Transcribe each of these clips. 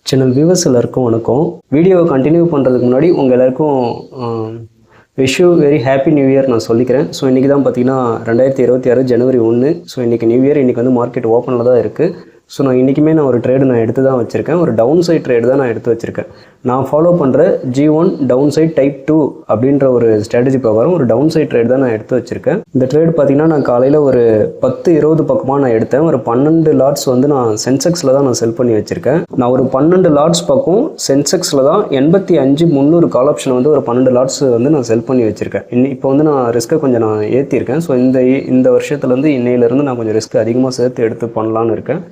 Channel viewers எல்லாருக்கும் வணக்கம். வீடியோவை கண்டினியூ பண்ணுறதுக்கு முன்னாடி உங்கள் எல்லாருக்கும் wish you very happy new year நான் சொல்லிக்கிறேன். ஸோ இன்றைக்கி தான் பார்த்தீங்கன்னா 2026 ஜனவரி 1. ஸோ இன்றைக்கி நியூ இயர், இன்றைக்கி வந்து மார்க்கெட் ஓப்பனில் தான் இருக்குது. ஸோ நான் இன்றைக்குமே ஒரு ட்ரேடு நான் எடுத்து தான் வச்சுருக்கேன். ஒரு டவுன் சைட் ட்ரேடு தான் நான் எடுத்து வச்சுருக்கேன். நான் ஃபாலோ பண்ணுற G1 டவுன் சைட் டைப் 2 அப்படின்ற ஒரு ஸ்ட்ராட்டஜி பிரகாரம் ஒரு டவுன் சைட் ட்ரேடு தான் நான் எடுத்து வச்சுருக்கேன். இந்த ட்ரேடு பார்த்தீங்கன்னா நான் காலையில் ஒரு 10-20 பக்கமாக நான் எடுத்தேன். ஒரு 12 லாட்ஸ் வந்து நான் சென்செக்ஸில் தான் நான் செல் பண்ணி வச்சுருக்கேன். நான் ஒரு 12 லாட்ஸ் பக்கம் சென்செக்ஸில் தான் 85,300 கால் ஆப்ஷன் வந்து ஒரு 12 லாட்ஸ் வந்து நான் செல் பண்ணி வச்சுருக்கேன். இப்போ வந்து நான் ரிஸ்க்கை கொஞ்சம் நான் ஏற்றிருக்கேன். ஸோ இந்த வருஷத்துலேருந்து இன்னையிலேருந்து நான் கொஞ்சம் ரிஸ்க் அதிகமாக சேர்த்து எடுத்து பண்ணலான்னு இருக்கேன்.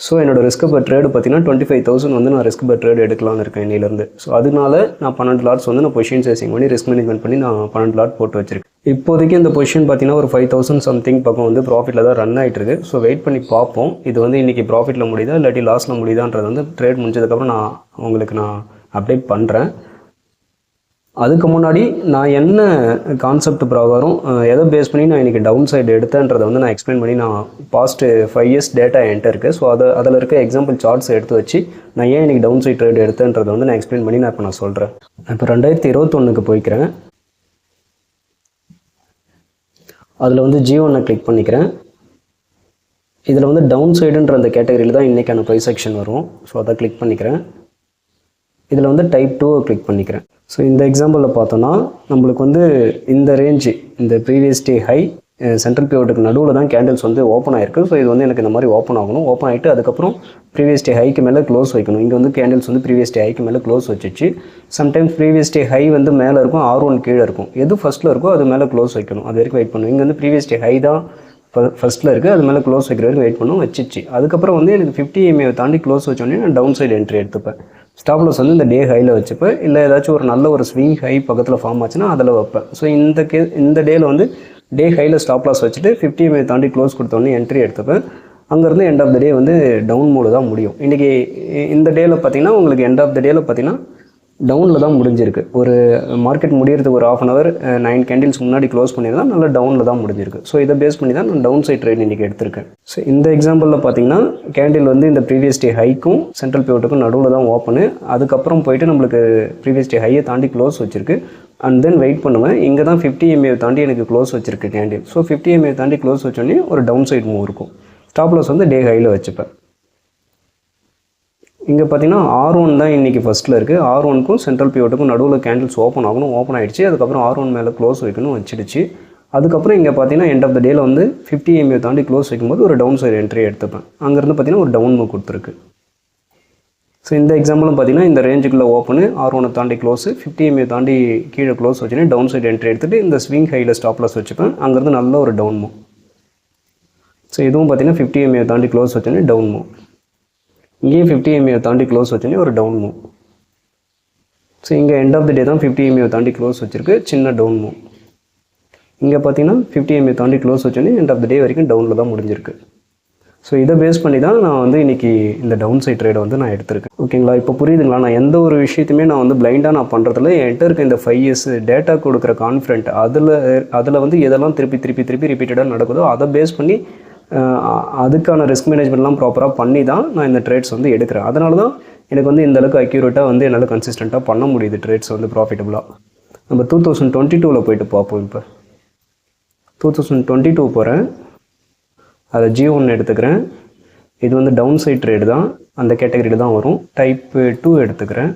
ஸோ என்னோட ரிஸ்க் பர் ட்ரேடு பார்த்தீங்கன்னா 25,000 வந்து நான் ரிஸ்க் பர் ட்ரேடு எடுக்கலான்னு இருக்கேன் இன்னிலேருந்து. ஸோ அதனால நான் 12 லாட்ஸ் வந்து நான் பொசிஷன் சேசிங் பண்ணி ரிஸ்க் மேனேஜ்மெண்ட் பண்ணி நான் 12 லாட் போட்டு வச்சிருக்கேன். இப்போதைக்கு இந்த பொசிஷன் பார்த்தீங்கன்னா ஒரு 5,000 சம்திங் பக்கம் வந்து ப்ராஃபிட்டில் தான் ரன் ஆகிட்டு இருக்கு. ஸோ வெயிட் பண்ணி பார்ப்போம், இது வந்து இன்றைக்கி ப்ராஃபிட்டில் முடியுதா இல்லாட்டி லாஸில் முடியுதான்றது வந்து ட்ரேட் முடிஞ்சதுக்கப்புறம் நான் உங்களுக்கு நான் அப்டேட் பண்ணுறேன். அதுக்கு முன்னாடி நான் என்ன கான்செப்ட் பிரகாரம் எதை பேஸ் பண்ணி நான் இன்றைக்கி டவுன் சைடு எடுத்தேன்றதை வந்து நான் எக்ஸ்பிளைன் பண்ணி நான் பாஸ்ட் 5 இயர்ஸ் டேட்டா என்கிட்ட இருக்குது. ஸோ அதில் இருக்க எக்ஸாம்பிள் சார்ட்ஸ் எடுத்து வச்சு நான் ஏன் இன்றைக்கி டவுன் சைட் ட்ரேட் எடுத்தேன்றதை வந்து நான் எக்ஸ்பிளைன் பண்ணி நான் சொல்கிறேன். இப்போ 2021க்கு போய்க்கிறேன். அதில் வந்து G1 கிளிக் பண்ணிக்கிறேன். இதில் வந்து டவுன் சைடுன்ற அந்த கேட்டகரியில் தான் இன்றைக்கான ப்ரைஸ் செக்ஷன் வரும். ஸோ அதை கிளிக் பண்ணிக்கிறேன். இதில் வந்து டைப் 2 கிளிக் பண்ணிக்கிறேன். ஸோ இந்த எக்ஸாம்பிளில் பார்த்தோன்னா நம்மளுக்கு வந்து இந்த ரேஞ்சு, இந்த ப்ரீவியஸ் டே ஹை சென்ட்ரல் பிவோட்டுக்கு நடுவில் தான் கேண்டில்ஸ் வந்து ஓப்பன் ஆகிருக்கு. ஸோ இது வந்து எனக்கு இந்த மாதிரி ஓப்பன் ஆகணும். ஓப்பன் ஆகிட்டு அதுக்கப்புறம் ப்ரீவியஸ் டே ஹைக்கு மேலே க்ளோஸ் வைக்கணும். இங்கே வந்து கேண்டில்ஸ் வந்து ப்ரீவியஸ் டே ஹைக்கு மேலே க்ளோஸ் வச்சிச்சு. சம்டைம்ஸ் ப்ரீவியஸ் டே ஹை வந்து மேலே இருக்கும், R1 கீழே இருக்கும். எது ஃபஸ்ட்டில் இருக்கோ அது மேலே க்ளோஸ் வைக்கணும், அது வரைக்கும் வெயிட் பண்ணணும். இங்கே வந்து ப்ரீவியஸ் டே ஹை தான் ஃபஸ்ட்டில் இருக்குது, அது மேலே க்ளோஸ் வைக்கிற வரைக்கும் வெயிட் பண்ணணும், வச்சிச்சு. அதுக்கப்புறம் வந்து எனக்கு 50 EMA தாண்டி க்ளோஸ் வச்சோடனே நான் டவுன் சைடு என்ட்ரி எடுத்துப்பேன். ஸ்டாப் லாஸ் வந்து இந்த டே ஹையில் வச்சுப்பேன், இல்லை ஏதாச்சும் ஒரு நல்ல ஒரு ஸ்விங் ஹை பக்கத்தில் ஃபார்ம் ஆச்சுன்னா அதில் வைப்பேன். ஸோ இந்த டேயில் வந்து டே ஹையில் ஸ்டாப் லாஸ் வச்சுட்டு 50 EMA தாண்டி க்ளோஸ் கொடுத்தோடனே என்ட்ரி எடுத்துப்பேன். அங்கேருந்து எண்ட் ஆஃப் த டே வந்து டவுன் மோடு தான் முடியும். இன்றைக்கி இந்த டேயில் பார்த்தீங்கன்னா உங்களுக்கு எண்ட் ஆஃப் த டேயில் பார்த்தீங்கன்னா டவுனில் தான் முடிஞ்சிருக்கு. ஒரு மார்க்கெட் முடியறதுக்கு ஒரு 1/2 hour 9 கேண்டில்ஸ் முன்னாடி க்ளோஸ் பண்ணியிருந்தால் நல்லா டவுனில் தான் முடிஞ்சிருக்கு. ஸோ இதை பேஸ் பண்ணி தான் நான் டவுன் சைட் ட்ரேட் இன்றைக்கி எடுத்திருக்கேன். ஸோ இந்த எக்ஸாம்பிளில் பார்த்தீங்கன்னா கேண்டில் வந்து இந்த ப்ரீவியஸ் டே ஹைக்கும் சென்ட்ரல் பிவோட்டுக்கும் நடுவில் தான் ஓப்பனு. அதுக்கப்புறம் போயிட்டு நம்மளுக்கு ப்ரீவியஸ் டே ஹையை தாண்டி க்ளோஸ் வச்சிருக்கு. அண்ட் தென் வெயிட் பண்ணுவேன். இங்கே தான் 50 EMA தாண்டி எனக்கு க்ளோஸ் வச்சிருக்கு கேண்டில். ஸோ 50 EMA தாண்டி க்ளோஸ் வச்சோடனே ஒரு டவுன் சைட் மூவ் இருக்கும். ஸ்டாப் லாஸ் வந்து டே ஹையில் வச்சுப்பேன். இங்கே பார்த்தீங்கன்னா R1 தான் இன்றைக்கி ஃபஸ்ட்டில் இருக்குது. R1க்கும் சென்ட்ரல் பிவோட்டுக்கும் நடுவில் கேண்டில்ஸ் ஓப்பன் ஆகணும், ஓப்பன் ஆகிடுச்சு. அதுக்கப்புறம் R1 மேலே க்ளோஸ் வைக்கணும், வச்சிடுச்சு. அதுக்கப்புறம் இங்கே பார்த்தீங்கன்னா எண்ட் ஆஃப் த டேயில் வந்து 50 EMA தாண்டி க்ளோஸ் வைக்கும்போது ஒரு டவுன் சைடு என்ட்ரி எடுத்துப்பேன். அங்கேருந்து பார்த்தீங்கன்னா ஒரு டவுன் மூவ் கொடுத்துருக்கு. ஸோ இந்த எக்ஸாம்பிளும் பார்த்தீங்கன்னா இந்த ரேஞ்சுக்குள்ளே ஓப்பனு, R1 தாண்டி க்ளோஸு, 50 EMA தாண்டி கீழே க்ளோஸ் வச்சுன்னு டவுன் சைடு என்ட்ரி எடுத்துகிட்டு இந்த ஸ்விங் ஹையில் ஸ்டாப் லாஸ் வச்சுப்பேன். அங்கேருந்து நல்ல ஒரு டவுன் மூவ். ஸோ இதுவும் பார்த்தீங்கன்னா 50 EMA தாண்டி க்ளோஸ் வச்சுன்னு டவுன் மூவ். இங்கேயும் 50 EMA தாண்டி க்ளோஸ் வச்சுன்னு ஒரு டவுன் மூவ். ஸோ இங்கே எண்ட் ஆஃப் த டே தான் 50 EMA தாண்டி க்ளோஸ் வச்சுருக்கு, சின்ன டவுன் மூவ். இங்கே பார்த்தீங்கன்னா 50 EMA தாண்டி க்ளோஸ் வச்சோன்னே எண்ட் ஆஃப் த டே வரைக்கும் டவுனில் தான் முடிஞ்சிருக்கு. ஸோ இதை பேஸ் பண்ணி தான் நான் வந்து இன்றைக்கி இந்த டவுன் சைட் ட்ரேடை வந்து நான் எடுத்திருக்கேன். ஓகேங்களா? இப்போ புரியுதுங்களா? நான் எந்த ஒரு விஷயத்தையுமே நான் வந்து பிளைண்டாக நான் பண்ணுறதில்ல. என்கிட்ட இருக்க இந்த 5 இயர்ஸ் டேட்டா கொடுக்குற கான்ஃபிடென்ட் அதில் வந்து எதெல்லாம் திருப்பி ரிப்பீட்டடாக நடக்குதோ அதை பேஸ் பண்ணி அதுக்கான ரிஸ்க் மேனேஜ்மெண்ட்லாம் ப்ராப்பராக பண்ணி தான் நான் இந்த ட்ரேட்ஸ் வந்து எடுக்கிறேன். அதனால தான் எனக்கு வந்து இந்தளவுக்கு அக்யூரேட்டாக வந்து என்னால் கன்சிஸ்டண்ட்டாக பண்ண முடியுது ட்ரேட்ஸ் வந்து ப்ராஃபிட்டபுளாக. நம்ம 2022 போய்ட்டு பார்ப்போம். இப்போ 2022 போகிறேன். அதை G1 எடுத்துக்கிறேன். இது வந்து டவுன் சைட் ட்ரேடு தான், அந்த கேட்டகரியில் தான் வரும். டைப் 2 எடுத்துக்கிறேன்.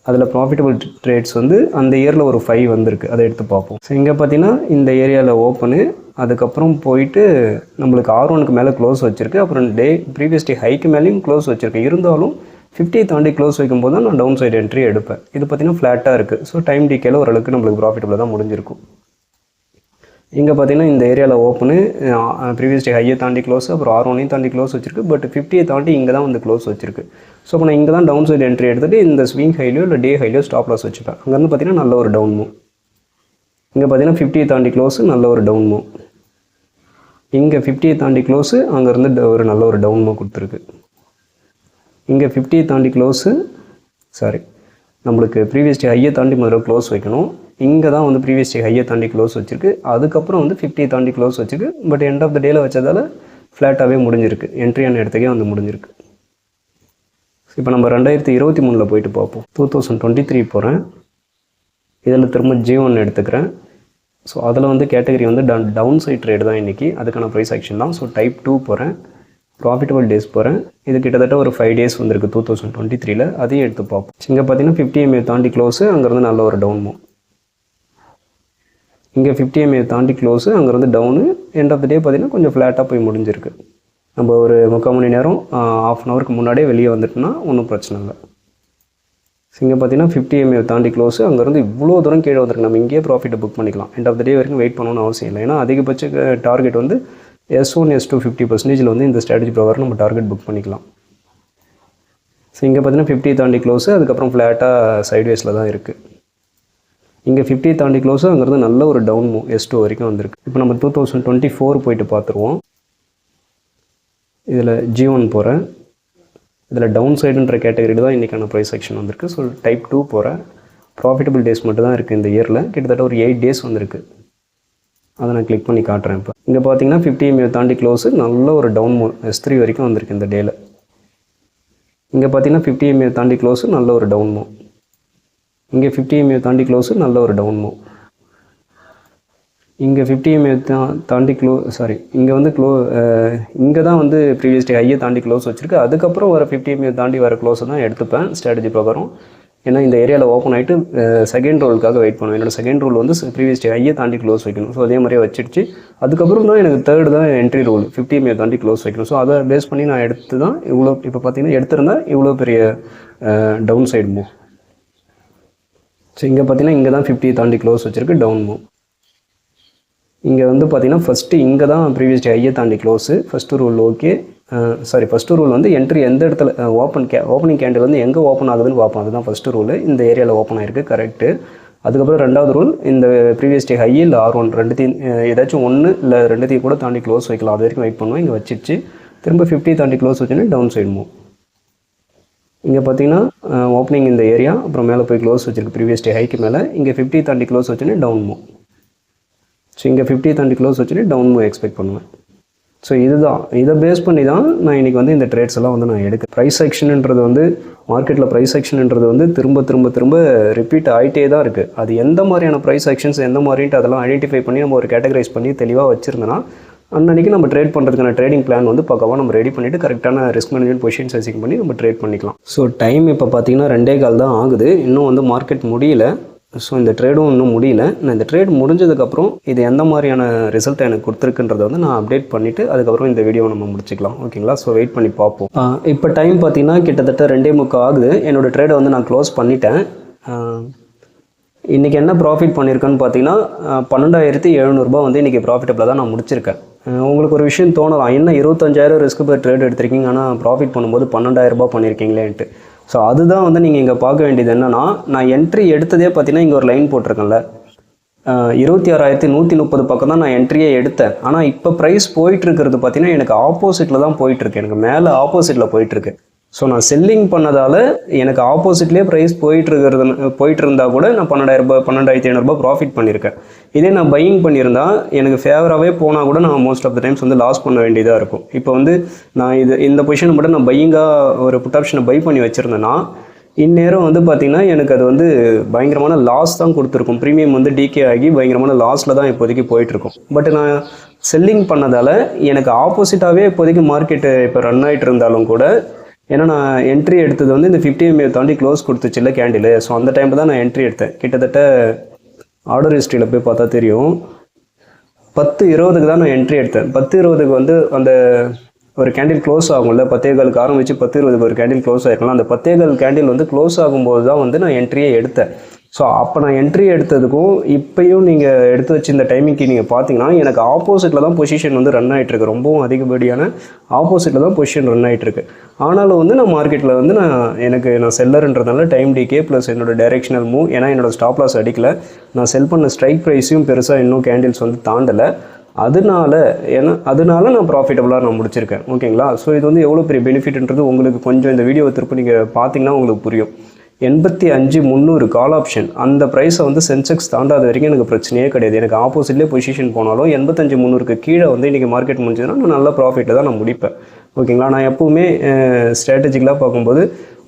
அதில் ப்ராஃபிட்டபிள் ட்ரேட்ஸ் வந்து அந்த இயரில் ஒரு 5 வந்திருக்கு, அதை எடுத்து பார்ப்போம். ஸோ இங்கே பார்த்தீங்கன்னா இந்த ஏரியாவில் ஓப்பனு, அதுக்கப்புறம் போயிட்டு நம்மளுக்கு R1க்கு மேலே க்ளோஸ் வச்சுருக்கு. அப்புறம் ப்ரீவியஸ் டே ஹைக்கு மேலேயும் க்ளோஸ் வச்சுருக்கு. இருந்தாலும் 50 தாண்டி க்ளோஸ் வைக்கும்போது தான் நான் டவுன் சைடு என்ட்ரி எடுப்பேன். இது பார்த்தீங்கன்னா ஃப்ளாட்டாக இருக்குது. ஸோ டைம் டிகேல ஓரளவுக்கு நம்மளுக்கு ப்ராஃபிட்டபிளாக தான் முடிஞ்சிருக்கும். இங்கே பார்த்தீங்கன்னா இந்த ஏரியாவில் ஓப்பனு, ப்ரீவியஸ் டே ஹையை தாண்டி க்ளோஸ், அப்புறம் R1ஐயும் தாண்டி க்ளோஸ் வச்சிருக்கு. பட் 50 தாண்டி இங்கே தான் வந்து க்ளோஸ் வச்சிருக்கு. ஸோ இப்போ நான் இங்கே தான் டவுன் சைடு என்ட்ரி எடுத்துகிட்டு இந்த ஸ்விங் ஹைலையோ இல்லை டே ஹைலையோ ஸ்டாப் லாஸ் வச்சுப்பேன். அங்கேருந்து பார்த்தீங்கன்னா நல்ல ஒரு டவுன் மூவ். இங்கே பார்த்தீங்கன்னா 50 தாண்டி க்ளோஸு, நல்ல ஒரு டவுன் மூவ். இங்கே 50 தாண்டி க்ளோஸு, அங்கேருந்து ஒரு நல்ல ஒரு டவுன் மூவ் கொடுத்துருக்கு. இங்கே 50 தாண்டி க்ளோஸு, நம்மளுக்கு ப்ரீவியஸ் டே ஹையை தாண்டி முதல்ல க்ளோஸ் வைக்கணும். இங்கே தான் வந்து ப்ரீவியஸ் டே ஹையை தாண்டி க்ளோஸ் வச்சிருக்கு. அதுக்கப்புறம் வந்து 50 தாண்டி க்ளோஸ் வச்சிருக்கு. பட் எண்ட் ஆஃப் த டேயில் வச்சதால் ஃப்ளாட்டாகவே முடிஞ்சிருக்கு. என்ட்ரியான இடத்துக்கே வந்து முடிஞ்சிருக்கு. இப்போ நம்ம 2023 போயிட்டு பார்ப்போம். 2023 போகிறேன். இதில் திரும்ப G1 எடுத்துக்கிறேன். ஸோ அதில் வந்து கேட்டகரி வந்து டவுன் சைட் ட்ரேடு தான் இன்றைக்கி, அதுக்கான ப்ரைஸ் ஆக்ஷன் தான். ஸோ டைப் 2 போகிறேன், ப்ராஃபிட்டபிள் டேஸ் போகிறேன். இது கிட்டத்தட்ட ஒரு 5 டேஸ் வந்திருக்கு 2023. அதையும் எடுத்து பார்ப்போம். இங்கே பார்த்தீங்கன்னா 50 MA தாண்டி க்ளோஸு, அங்கேருந்து நல்ல ஒரு டவுன் மூவ். இங்கே 50 MA தாண்டி க்ளோஸு, அங்கேருந்து டவுனு. எண்ட் ஆஃப் த டே பார்த்தீங்கன்னா கொஞ்சம் ஃப்ளாட்டாக போய் முடிஞ்சிருக்கு. நம்ம ஒரு 3/4 மணி நேரம் ½ அன் ஹவருக்கு முன்னாடியே வெளியே வந்துட்டுனா ஒன்றும் பிரச்சனை இல்லை. ஸோ இங்கே பார்த்தீங்கன்னா 50 MA தாண்டி க்ளோஸு, அங்கேருந்து இவ்வளோ தூரம் கீழே வந்துருக்கு. நம்ம இங்கேயே ப்ராஃபிட்டை புக் பண்ணிக்கலாம். எண்ட் ஆஃப் த டே வரைக்கும் வெயிட் பண்ணணும்னு அவசியம் இல்லை. ஏன்னா அதிகபட்ச டார்கெட் வந்து S1 S2 50% வந்து இந்த ஸ்ட்ராட்டஜி ப்ரகாரம் நம்ம டார்கெட் புக் பண்ணிக்கலாம். ஸோ இங்கே பார்த்தீங்கன்னா 50 தாண்டி க்ளோஸு, அதுக்கப்புறம் ஃப்ளாட்டாக சைட்வேஸில் தான் இருக்குது. இங்கே 50 தாண்டி க்ளோஸு, அங்கேருந்து நல்ல ஒரு டவுன் மூவ் S2 வரைக்கும் வந்திருக்கு. இப்போ நம்ம 2024 போயிட்டு பார்த்துருவோம். இதில் G1 போகிறேன். இதில் டவுன் சைடுன்ற கேட்டகரியில் தான் இன்றைக்கான ப்ரைஸ் செக்ஷன் வந்திருக்கு. ஸோ டைப் 2 போகிறேன். ப்ராஃபிட்டபிள் டேஸ் மட்டும் தான் இருக்குது இந்த இயரில். கிட்டத்தட்ட ஒரு 8 டேஸ் வந்திருக்கு. அதை நான் கிளிக் பண்ணி காட்டுறேன். இப்போ இங்கே பார்த்தீங்கன்னா 50 MA தாண்டி க்ளோஸு, நல்ல ஒரு டவுன் மூவ் S3 வரைக்கும் வந்திருக்கு இந்த டேயில். இங்கே பார்த்தீங்கன்னா 50 MA தாண்டி க்ளோஸு, நல்ல ஒரு டவுன் மூவ். இங்கே 50 MA தாண்டி க்ளோஸு, நல்ல ஒரு டவுன் மூவ். இங்கே 50 MA தாண்டி இங்கே வந்து இங்கே தான் வந்து ப்ரீவியஸ் டே ஹையை தாண்டி க்ளோஸ் வச்சுருக்கு. அதுக்கப்புறம் வர 50 MA தாண்டி வர க்ளோஸை தான் எடுத்துப்பேன் ஸ்ட்ராட்டஜி ப்ரகாரம். ஏன்னா இந்த ஏரியாவில் ஓப்பன் ஆகிட்டு செகண்ட் ரோலுக்காக வெயிட் பண்ணுவேன். என்னோடய செகண்ட் ரோல் வந்து ப்ரீவியஸ் டே ஹையை தாண்டி க்ளோஸ் வைக்கணும். ஸோ அதே மாதிரியே வச்சிடுச்சு. அதுக்கப்புறம் தான் எனக்கு தேர்டு தான் என்ட்ரி ரோல் 50 MA தாண்டி க்ளோஸ் வைக்கணும். ஸோ அதை பேஸ் பண்ணி நான் எடுத்து தான் இவ்வளோ இப்போ பார்த்தீங்கன்னா எடுத்திருந்தா இவ்வளோ பெரிய டவுன் சைடு மூவ். ஸோ இங்கே பார்த்தீங்கன்னா இங்கே தான் 50 தாண்டி க்ளோஸ் வச்சுருக்கு, டவுன் மூவ். இங்கே வந்து பார்த்தீங்கன்னா ஃபஸ்ட்டு இங்கே தான் ப்ரீவியஸ் டே ஹையை தாண்டி close. First rule okay, first rule வந்து என்ட்ரி எந்த இடத்துல ஓப்பனிங் கேண்டில் வந்து எங்கே ஓப்பன் ஆகுதுன்னு பார்ப்போம். அதுதான் ஃபஸ்ட்டு ரூல். இந்த ஏரியாவில் ஓப்பன் ஆகிருக்கு, கரெக்டு. அதுக்கப்புறம் ரெண்டாவது ரூல், இந்த ப்ரீவியஸ் டே ஹை இல்லை R1 ரெண்டுத்தையும் ஏதாச்சும் ஒன்று இல்லை ரெண்டுத்தையும் கூட தாண்டி க்ளோஸ் வைக்கலாம். அது வரைக்கும் வெயிட் பண்ணுவோம். இங்கே வச்சிடுச்சு. திரும்ப 50 தாண்டி க்ளோஸ் வச்சுன்னா டவுன் சைடு மூவ். இங்கே பார்த்தீங்கன்னா ஓப்பனிங் இந்த ஏரியா, அப்புறம் மேலே போய் க்ளோஸ் வச்சிருக்கு ப்ரீவியஸ் டே ஹைக்கு மேலே. இங்கே 50 தாண்டி க்ளோஸ் வச்சுன்னா டவுன் மூவ். ஸோ இங்கே 50 தாண்டி க்ளோஸ் வச்சுட்டு டவுன் மூவ் எக்ஸ்பெக்ட் பண்ணுவேன். ஸோ இதுதான், இதை பேஸ் பண்ணி தான் நான் இன்றைக்கி வந்து இந்த ட்ரேட்ஸ் எல்லாம் வந்து நான் எடுக்கிறேன். ப்ரைஸ் செக்ஷன்ன்றது வந்து மார்க்கெட்டில் ப்ரைஸ் செக்ஷன்ன்றது வந்து திரும்ப ரிப்பீட் ஆகிட்டே தான் இருக்குது. அது எந்த மாதிரியான ப்ரைஸ் செக்ஷன்ஸ் எந்த மாதிரின்ட்டு அதெல்லாம் ஐடென்டிஃபை பண்ணி நம்ம ஒரு கேட்டகரைஸ் பண்ணி தெளிவாக வச்சுருந்தோன்னா அன்றைக்கி நம்ம ட்ரேட் பண்ணுறதுக்கான ட்ரேடிங் பிளான் வந்து பக்கவாக நம்ம ரெடி பண்ணிவிட்டு கரெக்டான ரிஸ்க் மேனேஜ்மெண்ட் பொசிஷன் செட்டிங் பண்ணி நம்ம ட்ரேட் பண்ணிக்கலாம். ஸோ டைம் இப்போ பார்த்தீங்கன்னா 2:15 தான் ஆகுது. இன்னும் வந்து மார்க்கெட் முடியல. ஸோ இந்த ட்ரேடும் இன்னும் முடியல. நான் இந்த ட்ரேட் முடிஞ்சதுக்கப்புறம் இது எந்த மாதிரியான ரிசல்ட் எனக்கு கொடுத்துருக்குன்றதை வந்து நான் அப்டேட் பண்ணிவிட்டு அதுக்கப்புறம் இந்த வீடியோவை நம்ம முடிச்சுக்கலாம். ஓகேங்களா? ஸோ வெயிட் பண்ணி பார்ப்போம். இப்போ டைம் பார்த்தீங்கன்னா கிட்டத்தட்ட 2:45 ஆகுது. என்னோடய ட்ரேடை வந்து நான் க்ளோஸ் பண்ணிட்டேன். இன்றைக்கி என்ன ப்ராஃபிட் பண்ணியிருக்கேன்னு பார்த்தீங்கன்னா 12,700 வந்து இன்றைக்கி ப்ராஃபிட்டபிளாக தான் நான் முடிச்சிருக்கேன். உங்களுக்கு ஒரு விஷயம் தோணலாம், என்ன 25,000 ரிஸ்க் பெர் ட்ரேட் எடுத்திருக்கீங்க, ஆனால் ப்ராஃபிட் பண்ணும்போது 12,000 பண்ணியிருக்கீங்களேன்ட்டு. ஸோ அதுதான் வந்து நீங்கள் இங்கே பார்க்க வேண்டியது என்னென்னா, நான் என்ட்ரி எடுத்ததே பார்த்தீங்கன்னா இங்கே ஒரு லைன் போட்டிருக்கேன்ல, 26,130 பக்கம் தான் நான் என்ட்ரியே எடுத்தேன். ஆனால் இப்போ ப்ரைஸ் போயிட்டுருக்கிறது பார்த்தீங்கன்னா எனக்கு ஆப்போசிட்டில் தான் போயிட்டுருக்கு. எனக்கு மேலே ஆப்போசிட்டில் போயிட்டுருக்கு. ஸோ நான் செல்லிங் பண்ணதால் எனக்கு ஆப்போசிட்லேயே ப்ரைஸ் போயிட்டு இருந்தால் கூட நான் 12,500 ப்ராஃபிட் பண்ணியிருக்கேன். இதே நான் பையிங் பண்ணியிருந்தால் எனக்கு ஃபேவராகவே போனால் கூட நான் மோஸ்ட் ஆஃப் த டைம்ஸ் வந்து லாஸ் பண்ண வேண்டியதாக இருக்கும். இப்போ வந்து நான் இந்த பொசிஷனை மட்டும் நான் பையிங்காக ஒரு புட் ஆப்ஷனை பை பண்ணி வச்சுருந்தேன்னா இந்நேரம் வந்து பார்த்திங்கன்னா எனக்கு அது வந்து பயங்கரமான லாஸ் தான் கொடுத்துருக்கும். ப்ரீமியம் வந்து டிகே ஆகி பயங்கரமான லாஸில் தான் இப்போதைக்கு போயிட்டுருக்கும். பட் நான் செல்லிங் பண்ணதால் எனக்கு ஆப்போசிட்டாகவே இப்போதைக்கு மார்க்கெட்டு இப்போ ரன் ஆகிட்டு இருந்தாலும் கூட, ஏன்னா நான் என்ட்ரி எடுத்தது வந்து இந்த 50 MA தாண்டி க்ளோஸ் கொடுத்துச்சு இல்லை கேண்டில். ஸோ அந்த டைமில் தான் நான் என்ட்ரி எடுத்தேன். கிட்டத்தட்ட ஆர்டர் ஹிஸ்ட்ரியில் போய் பார்த்தா தெரியும், 10:20 தான் நான் என்ட்ரி எடுத்தேன். 10:20 வந்து அந்த ஒரு கேண்டில் க்ளோஸ் ஆகும்ல, 10:15 ஆரம்பிச்சு 10:20 ஒரு கேண்டில் க்ளோஸ் ஆகிருக்கலாம். அந்த 10:15 கேண்டில் வந்து க்ளோஸ் ஆகும்போது தான் வந்து நான் என்ட்ரியே எடுத்தேன். ஸோ அப்போ நான் என்ட்ரி எடுத்ததுக்கும் இப்போயும் நீங்கள் எடுத்து வச்சு இந்த டைமிங்க்கு நீங்கள் பார்த்தீங்கன்னா எனக்கு ஆப்போசிட்டில் தான் பொசிஷன் வந்து ரன் ஆகிட்டுருக்கு. ரொம்பவும் அதிகப்படியான ஆப்போசிட்டில் தான் பொசிஷன் ரன் ஆகிட்டுருக்கு. ஆனாலும் வந்து நான் மார்க்கெட்டில் வந்து நான் செல்லர்ன்றதுனால டைம் டிகே ப்ளஸ் என்னோடய டைரெக்ஷனல் மூவ், ஏன்னா என்னோடய ஸ்டாப் லாஸ் அடிக்கலை, நான் செல் பண்ண ஸ்ட்ரைக் ப்ரைஸையும் பெருசாக இன்னும் கேண்டில்ஸ் வந்து தாண்டலை. அதனால நான் ப்ராஃபிட்டபுளாக நான் முடிச்சிருக்கேன். ஓகேங்களா? ஸோ இது வந்து எவ்வளோ பெரிய பெனிஃபிட்ன்றது உங்களுக்கு கொஞ்சம் இந்த வீடியோவை திருப்பி நீங்கள் பார்த்தீங்கன்னா உங்களுக்கு புரியும். 85,300 கால் ஆப்ஷன், அந்த ப்ரைஸை வந்து சென்செக்ஸ் தாண்டாத வரைக்கும் எனக்கு பிரச்சனையே கிடையாது. எனக்கு ஆப்போசிட்லேயே பொசிஷன் போனாலும் 85,300க்கு கீழே வந்து இன்றைக்கி மார்க்கெட் முடிஞ்சதுன்னா நான் நல்ல ப்ராஃபிட்டில் தான் நான் முடிப்பேன். ஓகேங்களா? நான் எப்போவுமே ஸ்ட்ராட்டஜிக்கலாக பார்க்கும்போது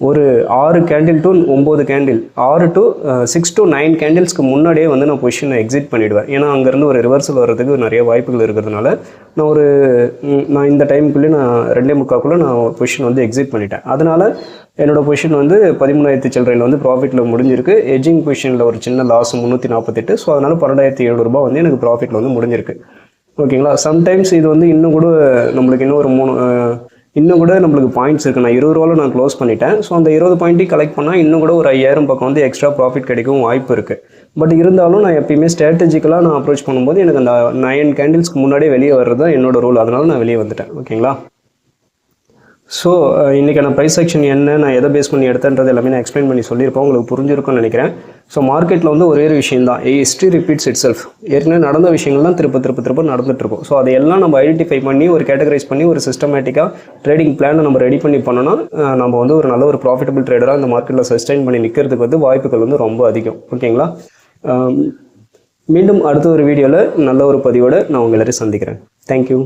ஒரு 6 கேண்டில் டு 9 கேண்டில் 6 to 9 கேண்டில்ஸ்க்கு முன்னாடியே வந்து நான் பொசிஷனை எக்ஸிட் பண்ணிவிடுவேன். ஏன்னா அங்கேருந்து ஒரு ரிவர்சல் வர்றதுக்கு நிறைய வாய்ப்புகள் இருக்கிறதுனால நான் இந்த டைமுக்குள்ளே நான் 2:45 நான் பொசிஷன் வந்து எக்ஸிட் பண்ணிட்டேன். அதனால் என்னோடய பொசிஷன் வந்து 13,000 சில்லறையில் வந்து ப்ராஃபிட்டில் முடிஞ்சிருக்கு. எட்ஜிங் பொசிஷனில் ஒரு சின்ன லாஸ் 348. ஸோ அதனால் 12,700 வந்து எனக்கு ப்ராஃபிட்டில் வந்து முடிஞ்சிருக்கு. ஓகேங்களா. சம்டைம்ஸ் இது வந்து இன்னும் கூட நம்மளுக்கு இன்னும் கூட நம்மளுக்கு பாயிண்ட்ஸ் இருக்குது. நான் 20 ரூபாவில் நான் க்ளோஸ் பண்ணிட்டேன். ஸோ அந்த 20 பாயிண்ட்டையும் கலெக்ட் பண்ணால் இன்னும் கூட ஒரு 5,000 பக்கம் வந்து எக்ஸ்ட்ரா ப்ராஃபிட் கிடைக்கும் வாய்ப்பு இருக்குது. பட் இருந்தாலும் நான் எப்பயுமே ஸ்ட்ராட்டஜிக்கலாக நான் அப்ரோச் பண்ணும்போது எனக்கு அந்த 9 கேண்டில்ஸ்க்கு முன்னாடியே வெளியே வர்றது தான் என்னோட ரூல். அதனால நான் வெளியே வந்துட்டேன். ஓகேங்களா. ஸோ இன்றைக்கான ப்ரைஸ் செக்ஷன் என்ன, நான் எதை பேஸ் பண்ணி எடுத்தேன்றது எல்லாமே நான் எக்ஸ்பிளைன் பண்ணி சொல்லியிருப்பேன். உங்களுக்கு புரிஞ்சிருக்கும்னு நினைக்கிறேன். ஸோ மார்க்கெட்டில் வந்து ஒரே ஒரு விஷயம் தான், ஹிஸ்ட்ரி ரிப்பீட்ஸ் இட் செல்ஃப். ஏற்கனவே நடந்த விஷயங்கள் தான் திரும்ப நடந்துகிட்ருக்கும். ஸோ அதையெல்லாம் நம்ம ஐடென்டிஃபை பண்ணி ஒரு கேட்டகரைஸ் பண்ணி ஒரு சிஸ்டமேட்டிக்காக ட்ரேடிங் பிளானை நம்ம ரெடி பண்ணி பண்ணோன்னா நம்ம வந்து ஒரு நல்ல ஒரு ப்ராஃபிட்டபிள் ட்ரேடராக இந்த மார்க்கெட்டில் சஸ்டைன் பண்ணி நிற்கிறதுக்கு வந்து வாய்ப்புகள் வந்து ரொம்ப அதிகம். ஓகேங்களா. மீண்டும் அடுத்த ஒரு வீடியோவில் நல்ல ஒரு பதிவோடு நான் உங்களை எல்லாரையும் சந்திக்கிறேன். தேங்க்யூ.